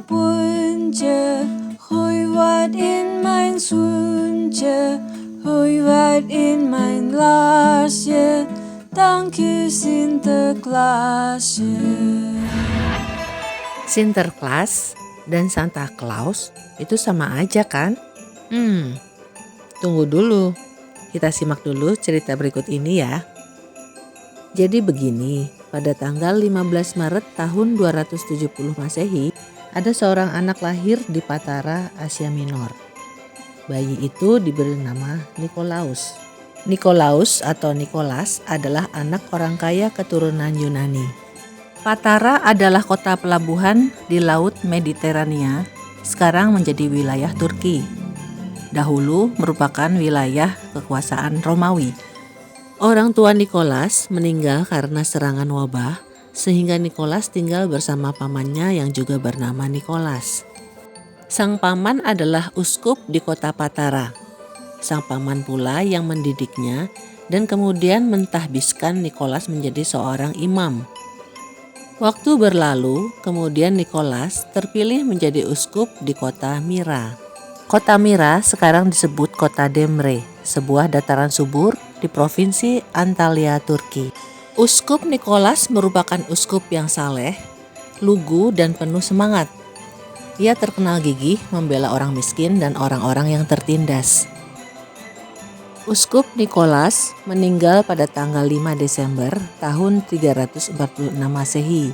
Wunsch, hoi wat in mijn zoontje, hoi wat in mijn glaasje, dank u Sinterklaasje. Sinterklaas dan Santa Claus itu sama aja kan? Tunggu dulu. Kita simak dulu cerita berikut ini ya. Jadi begini, pada tanggal 15 Maret tahun 270 Masehi, ada seorang anak lahir di Patara, Asia Minor. Bayi itu diberi nama Nikolaus. Nikolaus atau Nikolas adalah anak orang kaya keturunan Yunani. Patara adalah kota pelabuhan di Laut Mediterania, sekarang menjadi wilayah Turki. Dahulu merupakan wilayah kekuasaan Romawi. Orang tua Nikolas meninggal karena serangan wabah, sehingga Nikolas tinggal bersama pamannya yang juga bernama Nikolas. Sang paman adalah uskup di kota Patara. Sang paman pula yang mendidiknya dan kemudian mentahbiskan Nikolas menjadi seorang imam. Waktu berlalu, kemudian Nikolas terpilih menjadi uskup di kota Mira. Kota Mira sekarang disebut kota Demre, sebuah dataran subur di provinsi Antalya, Turki. Uskup Nikolas merupakan uskup yang saleh, lugu dan penuh semangat. Ia terkenal gigih membela orang miskin dan orang-orang yang tertindas. Uskup Nikolas meninggal pada tanggal 5 Desember tahun 346 Masehi.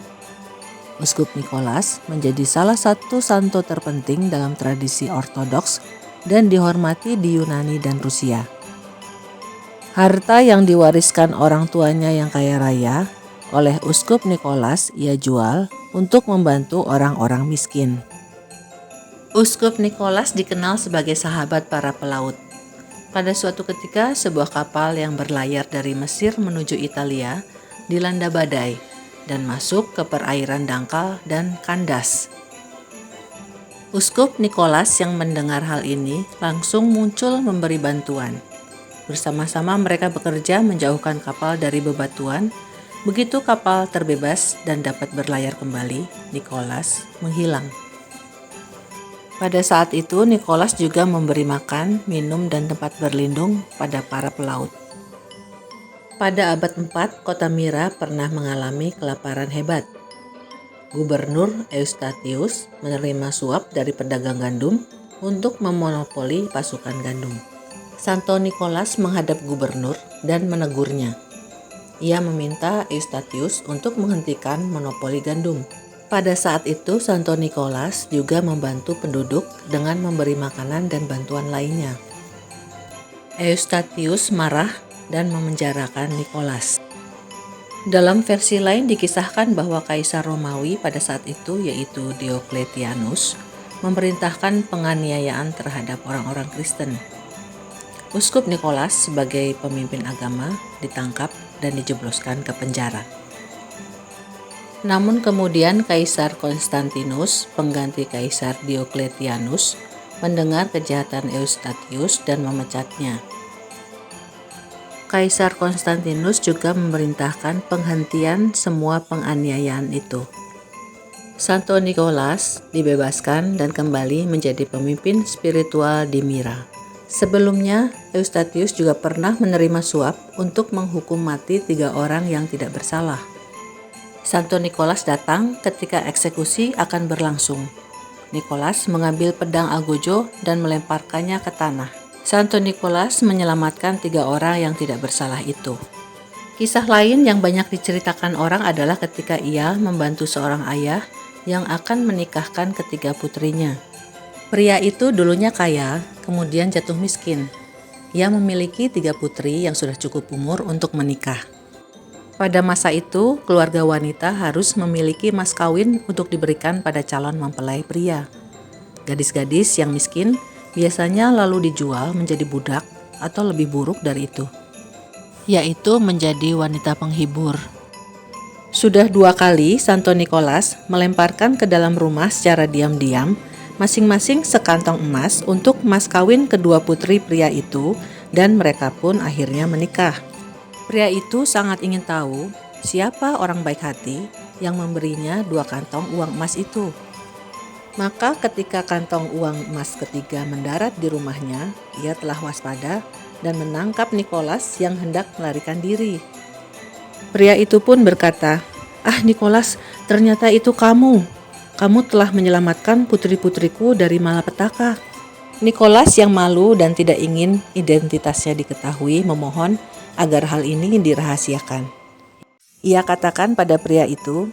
Uskup Nikolas menjadi salah satu santo terpenting dalam tradisi Ortodoks dan dihormati di Yunani dan Rusia. Harta yang diwariskan orang tuanya yang kaya raya oleh Uskup Nikolas ia jual untuk membantu orang-orang miskin. Uskup Nikolas dikenal sebagai sahabat para pelaut. Pada suatu ketika, sebuah kapal yang berlayar dari Mesir menuju Italia dilanda badai dan masuk ke perairan dangkal dan kandas. Uskup Nikolas yang mendengar hal ini langsung muncul memberi bantuan. Bersama-sama mereka bekerja menjauhkan kapal dari bebatuan. Begitu kapal terbebas dan dapat berlayar kembali, Nikolas menghilang. Pada saat itu Nikolas juga memberi makan, minum, dan tempat berlindung pada para pelaut. Pada abad 4, kota Mira pernah mengalami kelaparan hebat. Gubernur Eustathius menerima suap dari pedagang gandum untuk memonopoli pasukan gandum. Santo Nikolas menghadap gubernur dan menegurnya. Ia meminta Eustathius untuk menghentikan monopoli gandum. Pada saat itu Santo Nikolas juga membantu penduduk dengan memberi makanan dan bantuan lainnya. Eustathius marah dan memenjarakan Nikolas. Dalam versi lain dikisahkan bahwa Kaisar Romawi pada saat itu, yaitu Diocletianus, memerintahkan penganiayaan terhadap orang-orang Kristen. Uskup Nikolas sebagai pemimpin agama ditangkap dan dijebloskan ke penjara. Namun kemudian Kaisar Konstantinus, pengganti Kaisar Diocletianus, mendengar kejahatan Eustathius dan memecatnya. Kaisar Konstantinus juga memerintahkan penghentian semua penganiayaan itu. Santo Nikolas dibebaskan dan kembali menjadi pemimpin spiritual di Mira. Sebelumnya, Eustathius juga pernah menerima suap untuk menghukum mati 3 orang yang tidak bersalah. Santo Nikolas datang ketika eksekusi akan berlangsung. Nikolas mengambil pedang algojo dan melemparkannya ke tanah. Santo Nikolas menyelamatkan 3 orang yang tidak bersalah itu. Kisah lain yang banyak diceritakan orang adalah ketika ia membantu seorang ayah yang akan menikahkan ketiga putrinya. Pria itu dulunya kaya, kemudian jatuh miskin. Ia memiliki 3 putri yang sudah cukup umur untuk menikah. Pada masa itu, keluarga wanita harus memiliki mas kawin untuk diberikan pada calon mempelai pria. Gadis-gadis yang miskin biasanya lalu dijual menjadi budak atau lebih buruk dari itu, yaitu menjadi wanita penghibur. Sudah 2 kali Santo Nikolas melemparkan ke dalam rumah secara diam-diam masing-masing sekantong emas untuk mas kawin kedua putri pria itu, dan mereka pun akhirnya menikah. Pria itu sangat ingin tahu siapa orang baik hati yang memberinya 2 kantong uang emas itu. Maka ketika kantong uang emas ketiga mendarat di rumahnya, ia telah waspada dan menangkap Nikolas yang hendak melarikan diri. Pria itu pun berkata, "Ah Nikolas, ternyata itu kamu. Kamu telah menyelamatkan putri-putriku dari malapetaka." Nikolas yang malu dan tidak ingin identitasnya diketahui memohon agar hal ini dirahasiakan. Ia katakan pada pria itu,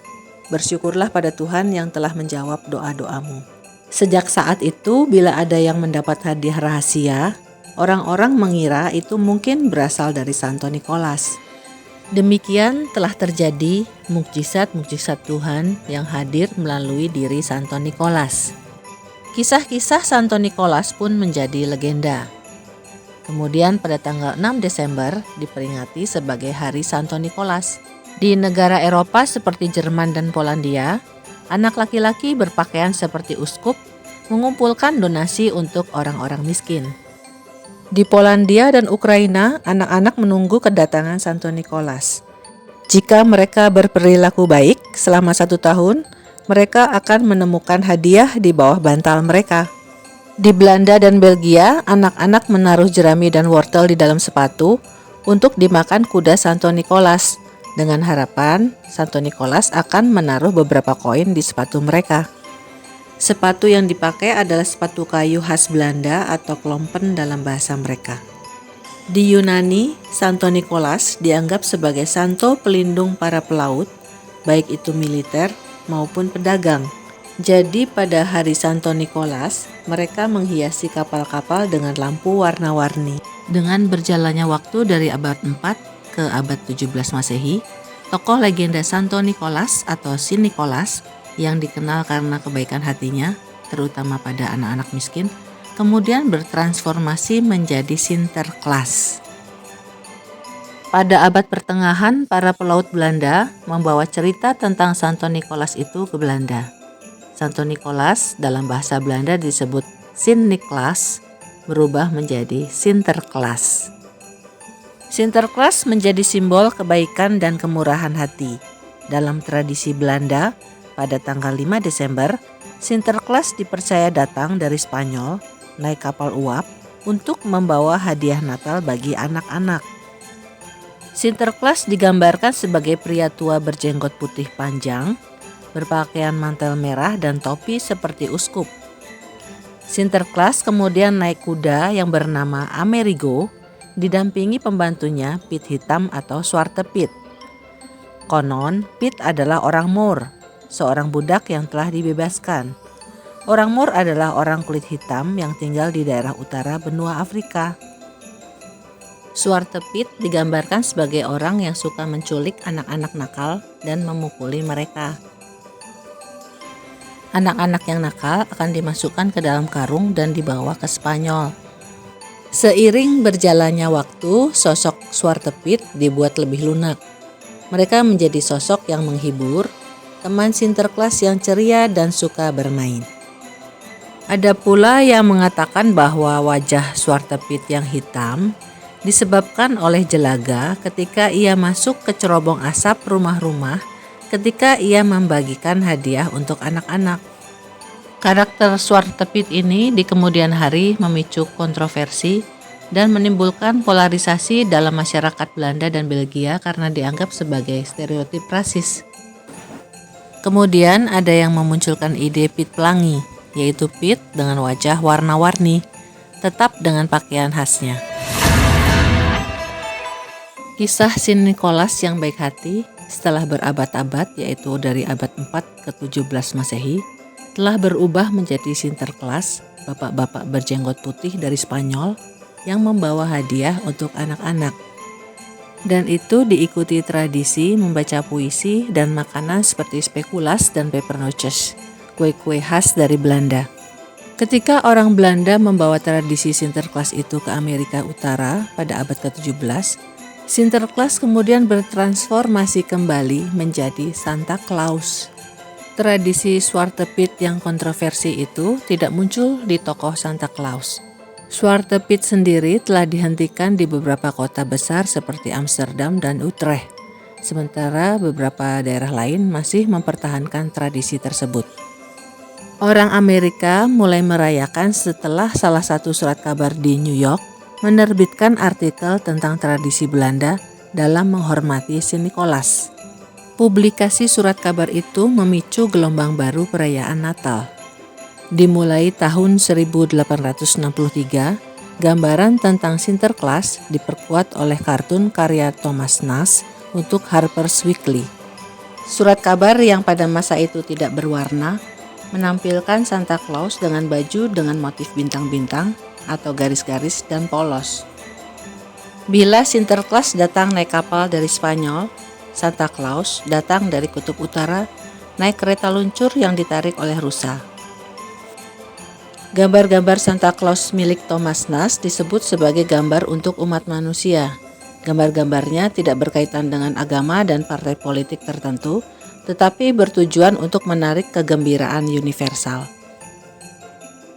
"Bersyukurlah pada Tuhan yang telah menjawab doa-doamu." Sejak saat itu, bila ada yang mendapat hadiah rahasia, orang-orang mengira itu mungkin berasal dari Santo Nikolas. Demikian telah terjadi mukjizat-mukjizat Tuhan yang hadir melalui diri Santo Nikolas. Kisah-kisah Santo Nikolas pun menjadi legenda. Kemudian pada tanggal 6 Desember diperingati sebagai Hari Santo Nikolas. Di negara Eropa seperti Jerman dan Polandia, anak laki-laki berpakaian seperti uskup mengumpulkan donasi untuk orang-orang miskin. Di Polandia dan Ukraina, anak-anak menunggu kedatangan Santo Nikolas. Jika mereka berperilaku baik selama 1 tahun, mereka akan menemukan hadiah di bawah bantal mereka. Di Belanda dan Belgia, anak-anak menaruh jerami dan wortel di dalam sepatu untuk dimakan kuda Santo Nikolas, dengan harapan Santo Nikolas akan menaruh beberapa koin di sepatu mereka. Sepatu yang dipakai adalah sepatu kayu khas Belanda atau klompen dalam bahasa mereka. Di Yunani, Santo Nikolas dianggap sebagai santo pelindung para pelaut, baik itu militer maupun pedagang. Jadi pada hari Santo Nikolas, mereka menghiasi kapal-kapal dengan lampu warna-warni. Dengan berjalannya waktu dari abad 4 ke abad 17 Masehi, tokoh legenda Santo Nikolas atau Saint Nicholas yang dikenal karena kebaikan hatinya, terutama pada anak-anak miskin, kemudian bertransformasi menjadi Sinterklaas. Pada abad pertengahan, para pelaut Belanda membawa cerita tentang Santo Nikolas itu ke Belanda. Santo Nikolas dalam bahasa Belanda disebut Sint Niklaas, berubah menjadi Sinterklaas. Sinterklaas menjadi simbol kebaikan dan kemurahan hati. Dalam tradisi Belanda, pada tanggal 5 Desember, Sinterklaas dipercaya datang dari Spanyol, naik kapal uap, untuk membawa hadiah Natal bagi anak-anak. Sinterklaas digambarkan sebagai pria tua berjenggot putih panjang, berpakaian mantel merah dan topi seperti uskup. Sinterklaas kemudian naik kuda yang bernama Amerigo, didampingi pembantunya Piet Hitam atau Zwarte Piet. Konon, Piet adalah orang Moor, seorang budak yang telah dibebaskan. Orang Moor adalah orang kulit hitam yang tinggal di daerah utara benua Afrika. Zwarte Piet digambarkan sebagai orang yang suka menculik anak-anak nakal dan memukuli mereka. Anak-anak yang nakal akan dimasukkan ke dalam karung dan dibawa ke Spanyol. Seiring berjalannya waktu, sosok Zwarte Piet dibuat lebih lunak. Mereka menjadi sosok yang menghibur, teman Sinterklaas yang ceria dan suka bermain. Ada pula yang mengatakan bahwa wajah Zwarte Piet yang hitam disebabkan oleh jelaga ketika ia masuk ke cerobong asap rumah-rumah ketika ia membagikan hadiah untuk anak-anak. Karakter Zwarte Piet ini di kemudian hari memicu kontroversi dan menimbulkan polarisasi dalam masyarakat Belanda dan Belgia karena dianggap sebagai stereotip rasis. Kemudian ada yang memunculkan ide Piet Pelangi, yaitu Piet dengan wajah warna-warni, tetap dengan pakaian khasnya. Kisah Saint Nicholas yang baik hati setelah berabad-abad, yaitu dari abad 4 ke 17 Masehi, telah berubah menjadi Sinterklaas, bapak-bapak berjenggot putih dari Spanyol yang membawa hadiah untuk anak-anak. Dan itu diikuti tradisi membaca puisi dan makanan seperti spekulas dan pepernootjes, kue-kue khas dari Belanda. Ketika orang Belanda membawa tradisi Sinterklaas itu ke Amerika Utara pada abad ke-17, Sinterklaas kemudian bertransformasi kembali menjadi Santa Claus. Tradisi Zwarte Piet yang kontroversi itu tidak muncul di tokoh Santa Claus. Zwarte Piet sendiri telah dihentikan di beberapa kota besar seperti Amsterdam dan Utrecht, sementara beberapa daerah lain masih mempertahankan tradisi tersebut. Orang Amerika mulai merayakan setelah salah satu surat kabar di New York menerbitkan artikel tentang tradisi Belanda dalam menghormati Saint Nicholas. Publikasi surat kabar itu memicu gelombang baru perayaan Natal. Dimulai tahun 1863, gambaran tentang Sinterklas diperkuat oleh kartun karya Thomas Nast untuk Harper's Weekly. Surat kabar yang pada masa itu tidak berwarna menampilkan Santa Claus dengan baju dengan motif bintang-bintang atau garis-garis dan polos. Bila Sinterklas datang naik kapal dari Spanyol, Santa Claus datang dari kutub utara naik kereta luncur yang ditarik oleh rusa. Gambar-gambar Santa Claus milik Thomas Nast disebut sebagai gambar untuk umat manusia. Gambar-gambarnya tidak berkaitan dengan agama dan partai politik tertentu, tetapi bertujuan untuk menarik kegembiraan universal.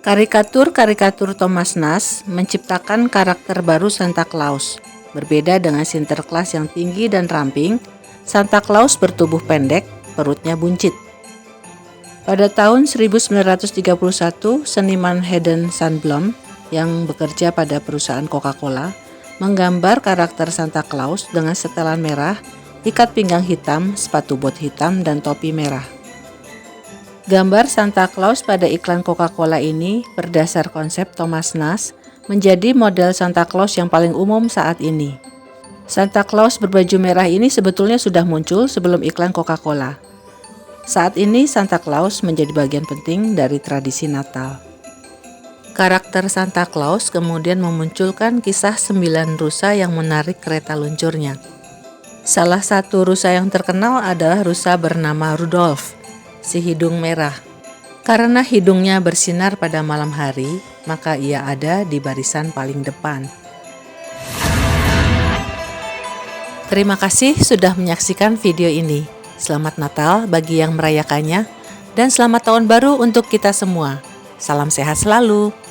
Karikatur-karikatur Thomas Nast menciptakan karakter baru Santa Claus. Berbeda dengan Sinterklas yang tinggi dan ramping, Santa Claus bertubuh pendek, perutnya buncit. Pada tahun 1931, seniman Haddon Sundblom yang bekerja pada perusahaan Coca-Cola menggambar karakter Santa Claus dengan setelan merah, ikat pinggang hitam, sepatu bot hitam, dan topi merah. Gambar Santa Claus pada iklan Coca-Cola ini berdasar konsep Thomas Nast menjadi model Santa Claus yang paling umum saat ini. Santa Claus berbaju merah ini sebetulnya sudah muncul sebelum iklan Coca-Cola. Saat ini Santa Claus menjadi bagian penting dari tradisi Natal. Karakter Santa Claus kemudian memunculkan kisah 9 rusa yang menarik kereta luncurnya. Salah satu rusa yang terkenal adalah rusa bernama Rudolf, si hidung merah. Karena hidungnya bersinar pada malam hari, maka ia ada di barisan paling depan. Terima kasih sudah menyaksikan video ini. Selamat Natal bagi yang merayakannya, dan selamat tahun baru untuk kita semua. Salam sehat selalu.